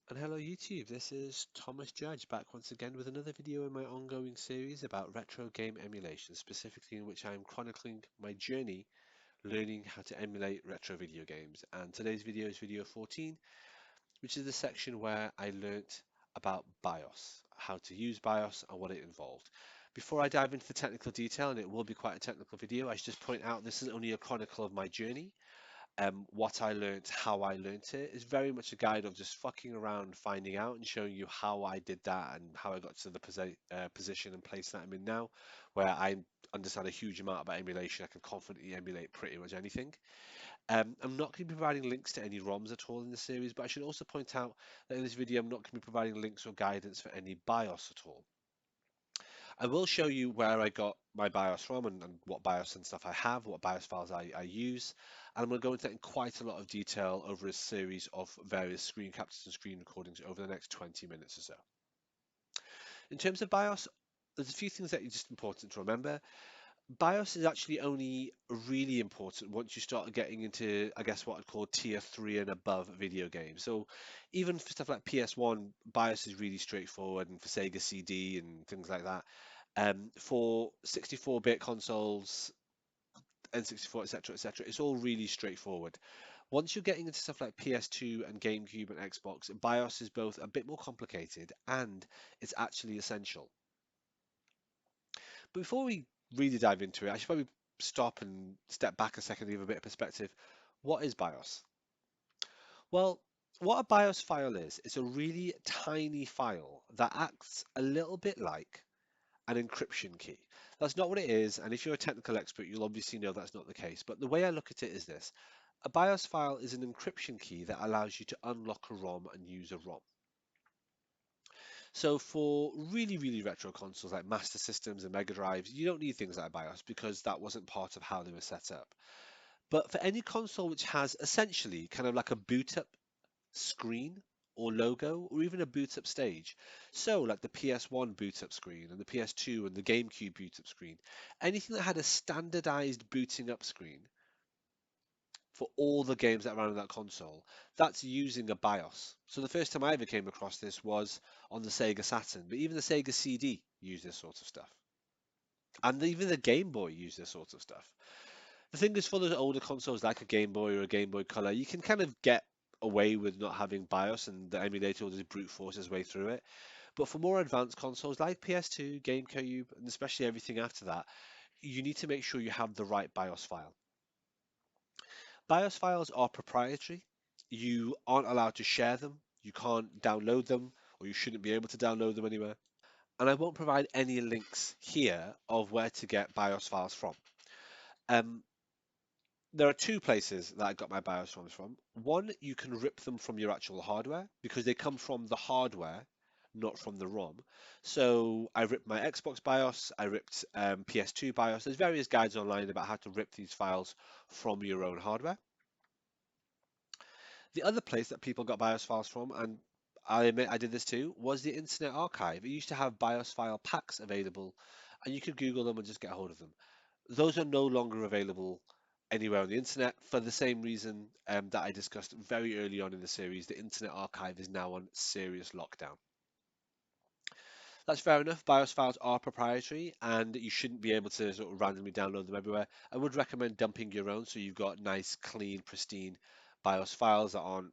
And hello YouTube, this is Thomas Judge back once again with another video in my ongoing series about retro game emulation, specifically in which I am chronicling my journey learning how to emulate retro video games. And today's video is video 14, which is the section where I learnt about BIOS, how to use BIOS and what it involved. Before I dive into the technical detail, and it will be quite a technical video, I should just point out this is only a chronicle of my journey. What I learnt, how I learnt it, is very much a guide of just fucking around, finding out, and showing you how I did that and how I got to the position and place that I'm in now, where I understand a huge amount about emulation. I can confidently emulate pretty much anything. I'm not going to be providing links to any ROMs at all in the series, but I should also point out that in this video, I'm not going to be providing links or guidance for any BIOS at all. I will show you where I got my BIOS from and what BIOS and stuff I have, what BIOS files I use. And I'm going to go into that in quite a lot of detail over a series of various screen captures and screen recordings over the next 20 minutes or so. In terms of BIOS, there's a few things that are just important to remember. BIOS is actually only really important once you start getting into, I guess, what I'd call tier 3 and above video games. So even for stuff like PS1, BIOS is really straightforward, and for SEGA CD and things like that. For 64-bit consoles, N64, etc., etc., it's all really straightforward. Once you're getting into stuff like PS2 and GameCube and Xbox, BIOS is both a bit more complicated and it's actually essential. But before we really dive into it, I should probably stop and step back a second to give a bit of perspective. What is BIOS? Well, what a BIOS file is, it's a really tiny file that acts a little bit like an encryption key. That's not what it is, and if you're a technical expert, you'll obviously know that's not the case. But the way I look at it is this. A BIOS file is an encryption key that allows you to unlock a ROM and use a ROM. So for really, really retro consoles like Master Systems and Mega Drives, you don't need things like BIOS because that wasn't part of how they were set up. But for any console which has essentially kind of like a boot up screen or logo or even a boot up stage, so like the PS1 boot up screen and the PS2 and the GameCube boot up screen, anything that had a standardized booting up screen for all the games that ran on that console, that's using a BIOS. So the first time I ever came across this was on the Sega Saturn, but even the Sega CD used this sort of stuff. And even the Game Boy used this sort of stuff. The thing is, for those older consoles like a Game Boy or a Game Boy Color, you can kind of get away with not having BIOS and the emulator will just brute force its way through it. But for more advanced consoles like PS2, GameCube, and especially everything after that, you need to make sure you have the right BIOS file. BIOS files are proprietary. You aren't allowed to share them. You can't download them, or you shouldn't be able to download them anywhere. And I won't provide any links here of where to get BIOS files from. Um, there are two places that I got my BIOS files from. One, you can rip them from your actual hardware because they come from the hardware, not from the ROM. So I ripped my Xbox BIOS, I ripped PS2 BIOS. There's various guides online about how to rip these files from your own hardware. The other place that people got BIOS files from, and I admit I did this too, was the Internet Archive. It used to have BIOS file packs available, and you could Google them and just get a hold of them. Those are no longer available anywhere on the internet for the same reason that I discussed very early on in the series. The Internet Archive is now on serious lockdown. That's fair enough. BIOS files are proprietary and you shouldn't be able to sort of randomly download them everywhere. I would recommend dumping your own so you've got nice, clean, pristine BIOS files that aren't,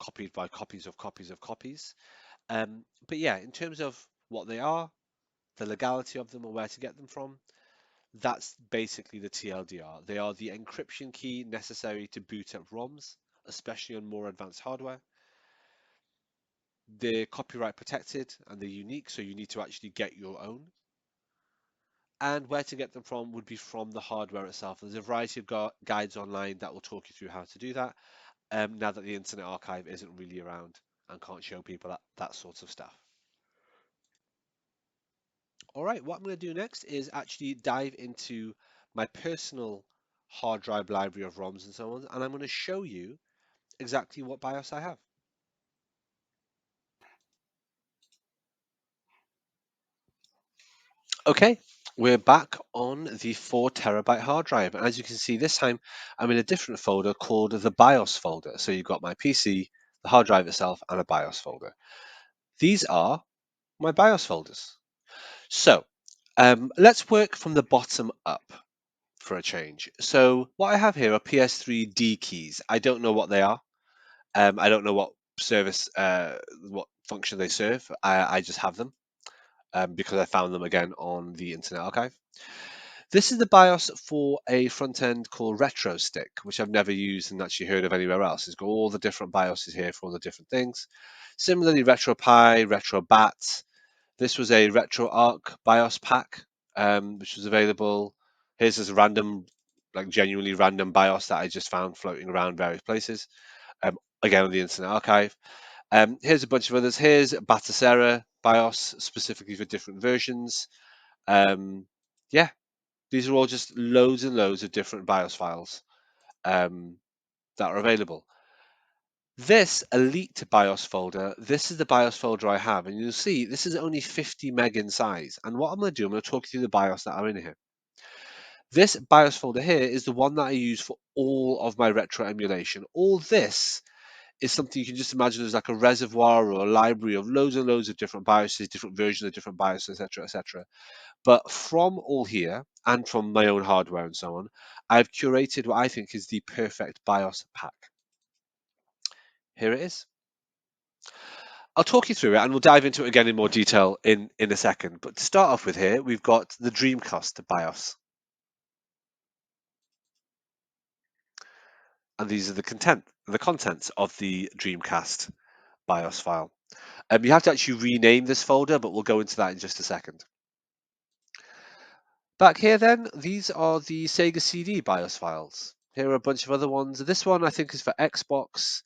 copied by copies of copies of copies. But yeah, in terms of what they are, the legality of them and where to get them from, that's basically the TLDR. They are the encryption key necessary to boot up ROMs, especially on more advanced hardware. They're copyright protected and they're unique, so you need to actually get your own. And where to get them from would be from the hardware itself. There's a variety of guides online that will talk you through how to do that, now that the Internet Archive isn't really around and can't show people that sort of stuff. All right, what I'm going to do next is actually dive into my personal hard drive library of ROMs and so on, and I'm going to show you exactly what BIOS I have. Okay, we're back on the 4 TB hard drive. And as you can see, this time I'm in a different folder called the BIOS folder. So you've got my PC, the hard drive itself, and a BIOS folder. These are my BIOS folders. So let's work from the bottom up for a change. So what I have here are PS3D keys. I don't know what they are. I don't know what service, what function they serve. I just have them because I found them again on the Internet Archive. This is the BIOS for a front end called RetroStick, which I've never used and actually heard of anywhere else. It's got all the different BIOSes here for all the different things. Similarly, RetroPie, RetroBat. This was a RetroArch BIOS pack, which was available. Here's this random, like genuinely random BIOS that I just found floating around various places. Again on the Internet Archive. Here's a bunch of others. Here's Batacera BIOS specifically for different versions. Yeah, these are all just loads and loads of different BIOS files that are available. This Elite BIOS folder, this is the BIOS folder I have, and you'll see this is only 50 meg in size. And what I'm going to do, I'm going to talk you through the BIOS that are in here. This BIOS folder here is the one that I use for all of my retro emulation. All this is something you can just imagine as like a reservoir or a library of loads and loads of different BIOSes, different versions of different BIOSes, etc., etc. But from all here and from my own hardware and so on, I've curated what I think is the perfect BIOS pack. Here it is. I'll talk you through it and we'll dive into it again in more detail in a second. But to start off with here, we've got the DREAMCAST BIOS. And these are the contents of the DREAMCAST BIOS file. You have to actually rename this folder, but we'll go into that in just a second. Back here then, these are the SEGA CD BIOS files. Here are a bunch of other ones. This one I think is for Xbox.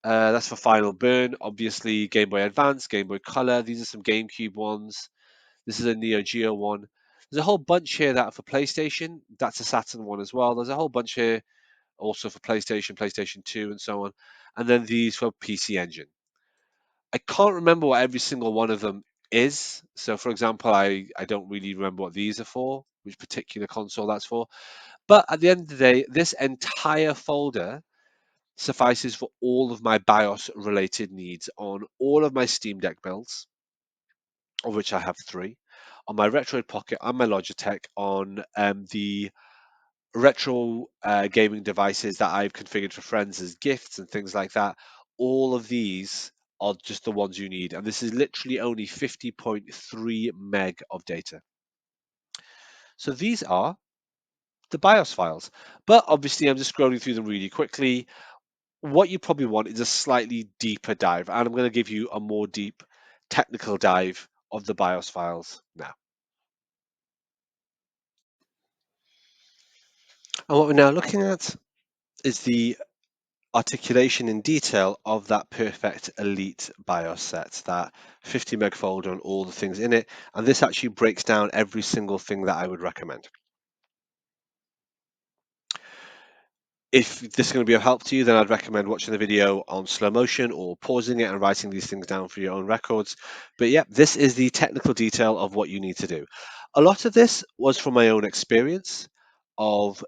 That's for Final Burn, obviously Game Boy Advance, Game Boy Color. These are some GameCube ones. This is a Neo Geo one. There's a whole bunch here that are for PlayStation. That's a Saturn one as well. There's a whole bunch here also for PlayStation, PlayStation 2, and so on. And then these for PC Engine. I can't remember what every single one of them is. So, for example, I don't really remember what these are for, which particular console that's for. But at the end of the day, this entire folder suffices for all of my BIOS related needs on all of my Steam Deck builds, of which I have 3, on my Retroid Pocket, on my Logitech, on the retro gaming devices that I've configured for friends as gifts and things like that. All of these are just the ones you need. And this is literally only 50.3 meg of data. So these are the BIOS files. But obviously, I'm just scrolling through them really quickly. What you probably want is a slightly deeper dive. And I'm going to give you a more deep technical dive of the BIOS files now. And what we're now looking at is the articulation in detail of that perfect Elite BIOS set, that 50 meg folder and all the things in it. And this actually breaks down every single thing that I would recommend. If this is going to be of help to you, then I'd recommend watching the video on slow motion or pausing it and writing these things down for your own records. But yeah, this is the technical detail of what you need to do. A lot of this was from my own experience of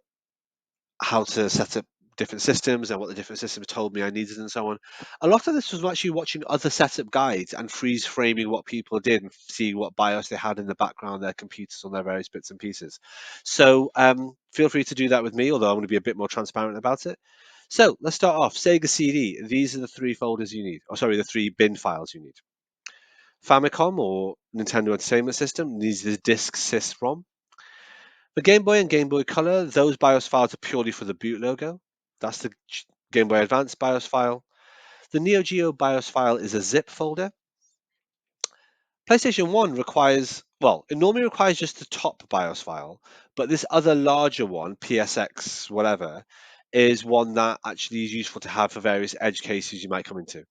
how to set up different systems and what the different systems told me I needed and so on. A lot of this was actually watching other setup guides and freeze framing what people did and seeing what BIOS they had in the background, their computers on their various bits and pieces. So feel free to do that with me, although I'm going to be a bit more transparent about it. So let's start off. Sega CD. These are the 3 folders you need. Oh, sorry, the 3 bin files you need. Famicom or Nintendo Entertainment System needs the disksys.rom. The Game Boy and Game Boy Color, those BIOS files are purely for the boot logo. That's the Game Boy Advance BIOS file. The Neo Geo BIOS file is a zip folder. PlayStation 1 requires, well, it normally requires just the top BIOS file, but this other larger one, PSX whatever, is one that actually is useful to have for various edge cases you might come into.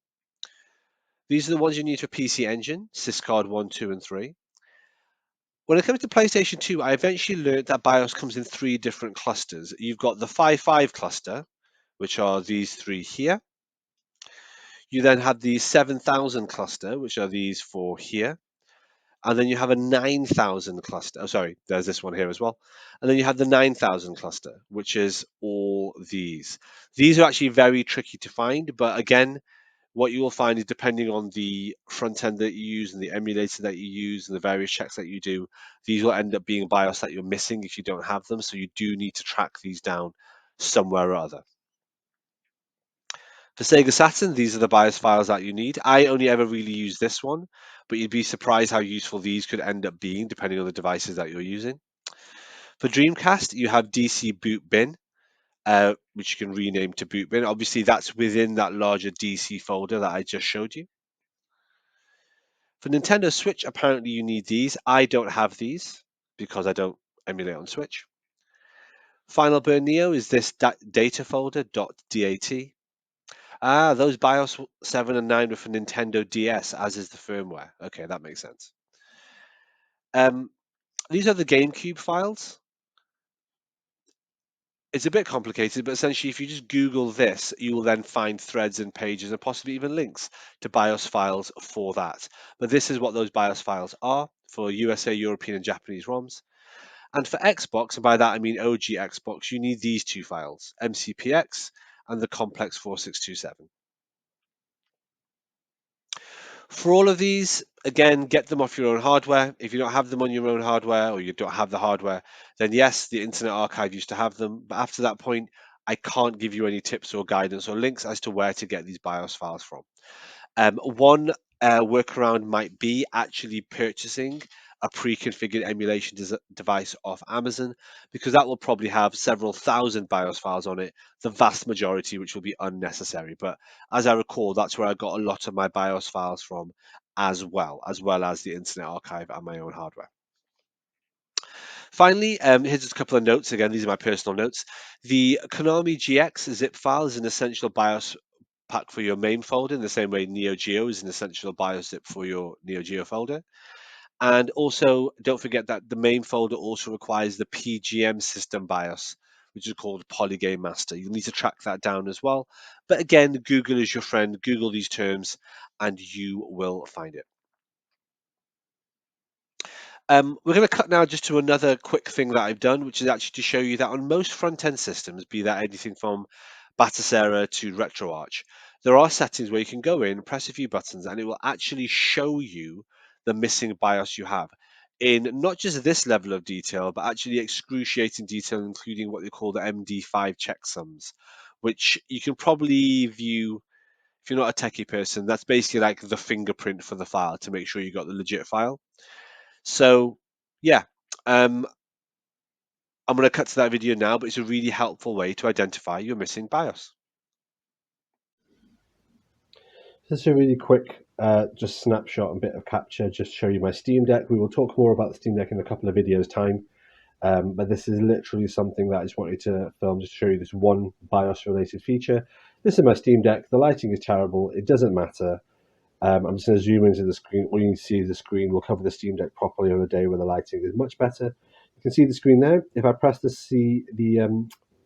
These are the ones you need for PC Engine, syscard 1, 2, and 3. When it comes to PlayStation 2, I eventually learned that BIOS comes in 3 different clusters. You've got the 5.5 cluster, which are these 3 here. You then have the 7,000 cluster, which are these 4 here. And then you have a 9,000 cluster. Oh, sorry, there's this one here as well. And then you have the 9,000 cluster, which is all these. These are actually very tricky to find, but again, what you will find is, depending on the front end that you use and the emulator that you use and the various checks that you do, these will end up being BIOS that you're missing if you don't have them. So you do need to track these down somewhere or other. For Sega Saturn, these are the BIOS files that you need. I only ever really use this one, but you'd be surprised how useful these could end up being depending on the devices that you're using. For Dreamcast, you have DC boot.bin, which you can rename to boot.bin. Obviously, that's within that larger DC folder that I just showed you. For Nintendo Switch, apparently you need these. I don't have these because I don't emulate on Switch. Final Burn Neo is this data folder, .dat. Those BIOS 7 and 9 were for Nintendo DS, as is the firmware. Okay, that makes sense. These are the GameCube files. It's a bit complicated, but essentially, if you just Google this, you will then find threads and pages and possibly even links to BIOS files for that. But this is what those BIOS files are for USA, European, and Japanese ROMs. And for Xbox, and by that I mean OG Xbox, you need these two files, MCPX and the Complex 4627. For all of these, again, get them off your own hardware. If you don't have them on your own hardware or you don't have the hardware, then yes, the Internet Archive used to have them. But after that point, I can't give you any tips or guidance or links as to where to get these BIOS files from. One workaround might be actually purchasing a pre-configured emulation device off Amazon, because that will probably have several thousand BIOS files on it, the vast majority which will be unnecessary. But as I recall, that's where I got a lot of my BIOS files from as well as the Internet Archive and my own hardware. Finally, here's just a couple of notes. Again, these are my personal notes. The Konami GX zip file is an essential BIOS pack for your main folder, in the same way Neo Geo is an essential BIOS zip for your Neo Geo folder. And also, don't forget that the main folder also requires the PGM system BIOS, which is called Polygame Master. You'll need to track that down as well. But again, Google is your friend. Google these terms and you will find it. We're going to cut now just to another quick thing that I've done, which is actually to show you that on most front-end systems, be that anything from Batocera to RetroArch, there are settings where you can go in, press a few buttons, and it will actually show you the missing BIOS you have in not just this level of detail, but actually excruciating detail, including what they call the MD5 checksums, which you can probably view. If you're not a techie person, that's basically like the fingerprint for the file to make sure you got the legit file. So yeah, I'm going to cut to that video now, but it's a really helpful way to identify your missing BIOS. This is a really quick just snapshot and bit of capture, just to show you my Steam Deck. We will talk more about the Steam Deck in a couple of videos time, but this is literally something that I just wanted to film just to show you this one BIOS related feature. This is my Steam Deck. The lighting is terrible. It doesn't matter. I'm just going to zoom into the screen. All you need to see is the screen. We'll cover the Steam Deck properly on a day where the lighting is much better. You can see the screen there. If I press the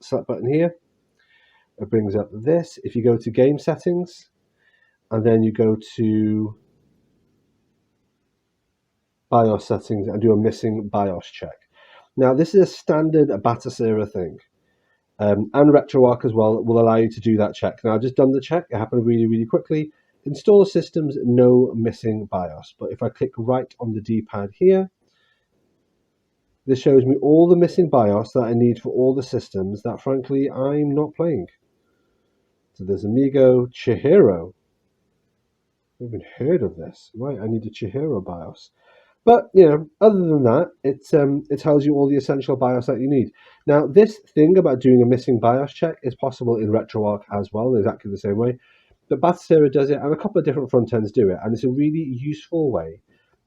select button here, it brings up this. If you go to game settings, and then you go to BIOS settings and do a missing BIOS check. Now, this is a standard Batocera thing, and RetroArch as well will allow you to do that check. Now, I've just done the check. It happened really, really quickly. Installer systems, no missing BIOS. But if I click right on the D-pad here, this shows me all the missing BIOS that I need for all the systems that, frankly, I'm not playing. So there's Amigo, Chihiro. I haven't even heard of this. Right, I need a Chihiro BIOS. But, you know, other than that, it tells you all the essential BIOS that you need. Now, this thing about doing a missing BIOS check is possible in RetroArch as well, in exactly the same way. But Batocera does it, and a couple of different front ends do it, and it's a really useful way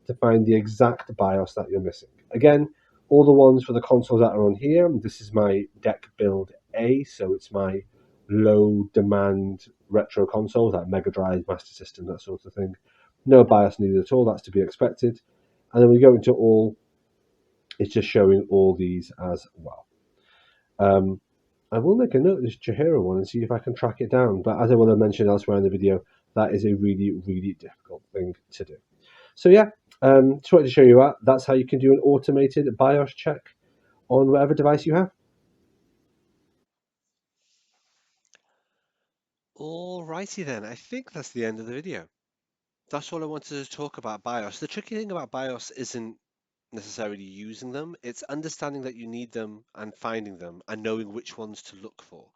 to find the exact BIOS that you're missing. Again, all the ones for the consoles that are on here, this is my deck build A, so it's my low demand retro consoles like Mega Drive, Master System, that sort of thing. No BIOS needed at all, that's to be expected. And then we go into all, it's just showing all these as well. I will make a note of this Chihiro one and see if I can track it down. But as I will have mentioned elsewhere in the video, that is a really, really difficult thing to do. So yeah, just wanted to show you that. That's how you can do an automated BIOS check on whatever device you have. All Alrighty then, I think that's the end of the video. That's all I wanted to talk about BIOS. The tricky thing about BIOS isn't necessarily using them, it's understanding that you need them and finding them and knowing which ones to look for.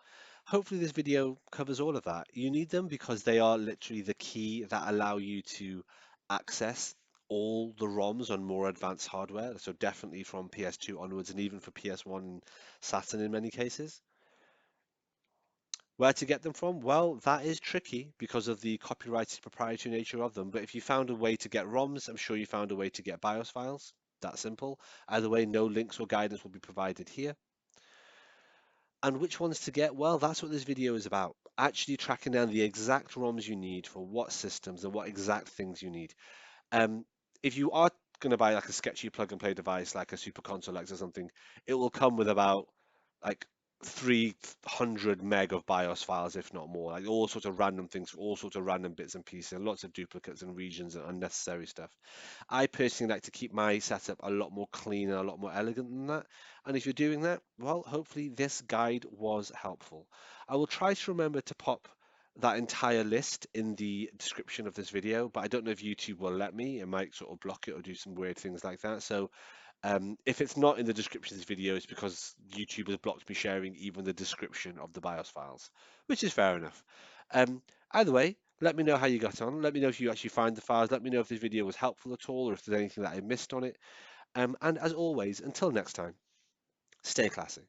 Hopefully this video covers all of that. You need them because they are literally the key that allow you to access all the ROMs on more advanced hardware, so definitely from PS2 onwards and even for PS1 and Saturn in many cases. Where to get them from? Well, that is tricky because of the copyrighted proprietary nature of them. But if you found a way to get ROMs, I'm sure you found a way to get BIOS files. That simple. Either way, no links or guidance will be provided here. And which ones to get? Well, that's what this video is about. Actually tracking down the exact ROMs you need for what systems and what exact things you need. Um, if you are going to buy like a sketchy plug and play device like a Super Console X or something, it will come with about like 300 meg of BIOS files, if not more, like all sorts of random things, all sorts of random bits and pieces, lots of duplicates and regions and unnecessary stuff. I personally like to keep my setup a lot more clean and a lot more elegant than that. And if you're doing that, well, hopefully this guide was helpful. I will try to remember to pop that entire list in the description of this video, but I don't know if YouTube will let me. It might sort of block it or do some weird things like that. So if it's not in the description of this video, it's because YouTube has blocked me sharing even the description of the BIOS files, which is fair enough. Um, Either way, let me know how you got on. Let me know if you actually find the files. Let me know if this video was helpful at all or if there's anything that I missed on it. And as always, until next time, stay classy.